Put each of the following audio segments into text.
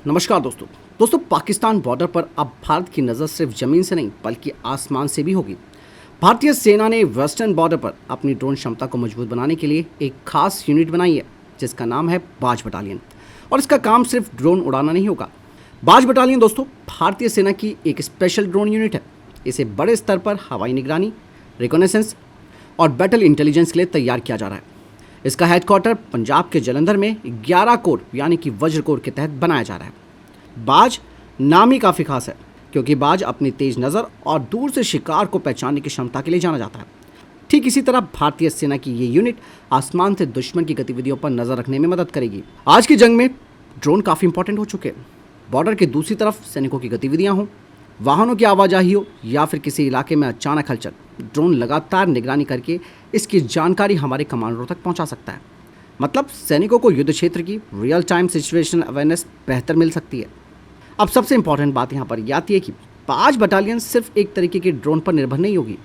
नमस्कार दोस्तों पाकिस्तान बॉर्डर पर अब भारत की नज़र सिर्फ ज़मीन से नहीं बल्कि आसमान से भी होगी। भारतीय सेना ने वेस्टर्न बॉर्डर पर अपनी ड्रोन क्षमता को मजबूत बनाने के लिए एक खास यूनिट बनाई है जिसका नाम है बाज बटालियन। और इसका काम सिर्फ ड्रोन उड़ाना नहीं होगा। बाज बटालियन दोस्तों भारतीय सेना की एक स्पेशल ड्रोन यूनिट है। इसे बड़े स्तर पर हवाई निगरानी, रिकॉनेसेंस और बैटल इंटेलिजेंस के लिए तैयार किया जा रहा है। इसका हेडक्वार्टर पंजाब के जलंधर में 11 कोर यानी कि वज्र कोर के तहत बनाया जा रहा है। बाज नाम ही काफ़ी खास है क्योंकि बाज अपनी तेज नज़र और दूर से शिकार को पहचानने की क्षमता के लिए जाना जाता है। ठीक इसी तरह भारतीय सेना की ये यूनिट आसमान से दुश्मन की गतिविधियों पर नज़र रखने में मदद करेगी। आज की जंग में ड्रोन काफ़ी इंपॉर्टेंट हो चुके हैं। बॉर्डर की दूसरी तरफ सैनिकों की गतिविधियाँ हों, वाहनों की आवाजाही हो या फिर किसी इलाके में अचानक हलचल, ड्रोन लगातार निगरानी करके इसकी जानकारी हमारे कमांडरों तक पहुंचा सकता है। मतलब सैनिकों को युद्ध क्षेत्र की रियल टाइम सिचुएशन अवेयरनेस बेहतर मिल सकती है। अब सबसे इंपॉर्टेंट बात यहाँ पर यह आती है कि बाज बटालियन सिर्फ एक तरीके के ड्रोन पर निर्भर नहीं होगी।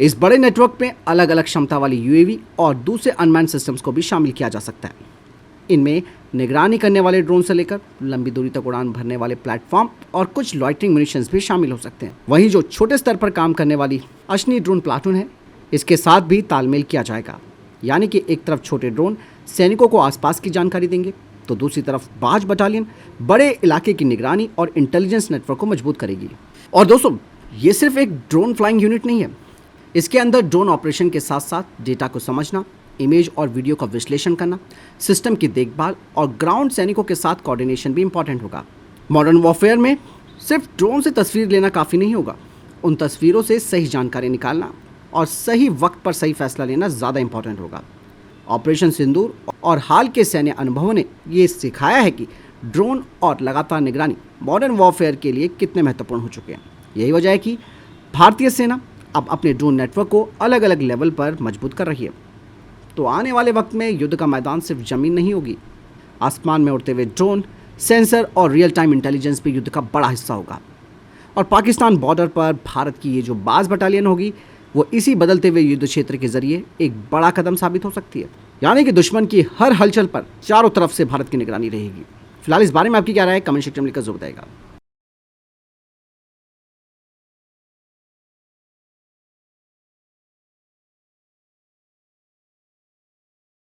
इस बड़े नेटवर्क में अलग अलग क्षमता वाली यूएवी और दूसरे अनमैन्ड सिस्टम्स को भी शामिल किया जा सकता है। इनमें निगरानी करने वाले ड्रोन से लेकर लंबी दूरी तक उड़ान भरने वाले प्लेटफॉर्म और कुछ लॉइटरिंग म्यूनिशंस भी शामिल हो सकते हैं। वहीं जो छोटे स्तर पर काम करने वाली अश्नी ड्रोन प्लाटून है, इसके साथ भी तालमेल किया जाएगा। यानी कि एक तरफ छोटे ड्रोन सैनिकों को आसपास की जानकारी देंगे तो दूसरी तरफ बाज बटालियन बड़े इलाके की निगरानी और इंटेलिजेंस नेटवर्क को मजबूत करेगी। और दोस्तों ये सिर्फ एक ड्रोन फ्लाइंग यूनिट नहीं है। इसके अंदर ड्रोन ऑपरेशन के साथ साथ डेटा को समझना, इमेज और वीडियो का विश्लेषण करना, सिस्टम की देखभाल और ग्राउंड सैनिकों के साथ कोऑर्डिनेशन भी इंपॉर्टेंट होगा। मॉडर्न वॉरफेयर में सिर्फ ड्रोन से तस्वीर लेना काफ़ी नहीं होगा। उन तस्वीरों से सही जानकारी निकालना और सही वक्त पर सही फैसला लेना ज़्यादा इंपॉर्टेंट होगा। ऑपरेशन सिंदूर और हाल के सैन्य अनुभवों ने ये सिखाया है कि ड्रोन और लगातार निगरानी मॉडर्न वॉरफेयर के लिए कितने महत्वपूर्ण हो चुके हैं। यही वजह है कि भारतीय सेना अब अपने ड्रोन नेटवर्क को अलग अलग लेवल पर मजबूत कर रही है। तो आने वाले वक्त में युद्ध का मैदान सिर्फ ज़मीन नहीं होगी। आसमान में उड़ते हुए ड्रोन, सेंसर और रियल टाइम इंटेलिजेंस भी युद्ध का बड़ा हिस्सा होगा। और पाकिस्तान बॉर्डर पर भारत की ये जो बाज बटालियन होगी वो इसी बदलते हुए युद्ध क्षेत्र के जरिए एक बड़ा कदम साबित हो सकती है। यानी कि दुश्मन की हर हलचल पर चारों तरफ से भारत की निगरानी रहेगी। फिलहाल इस बारे में आपकी क्या राय है? कमेंट सेक्शन में लिखकर जरूर बताइएगा।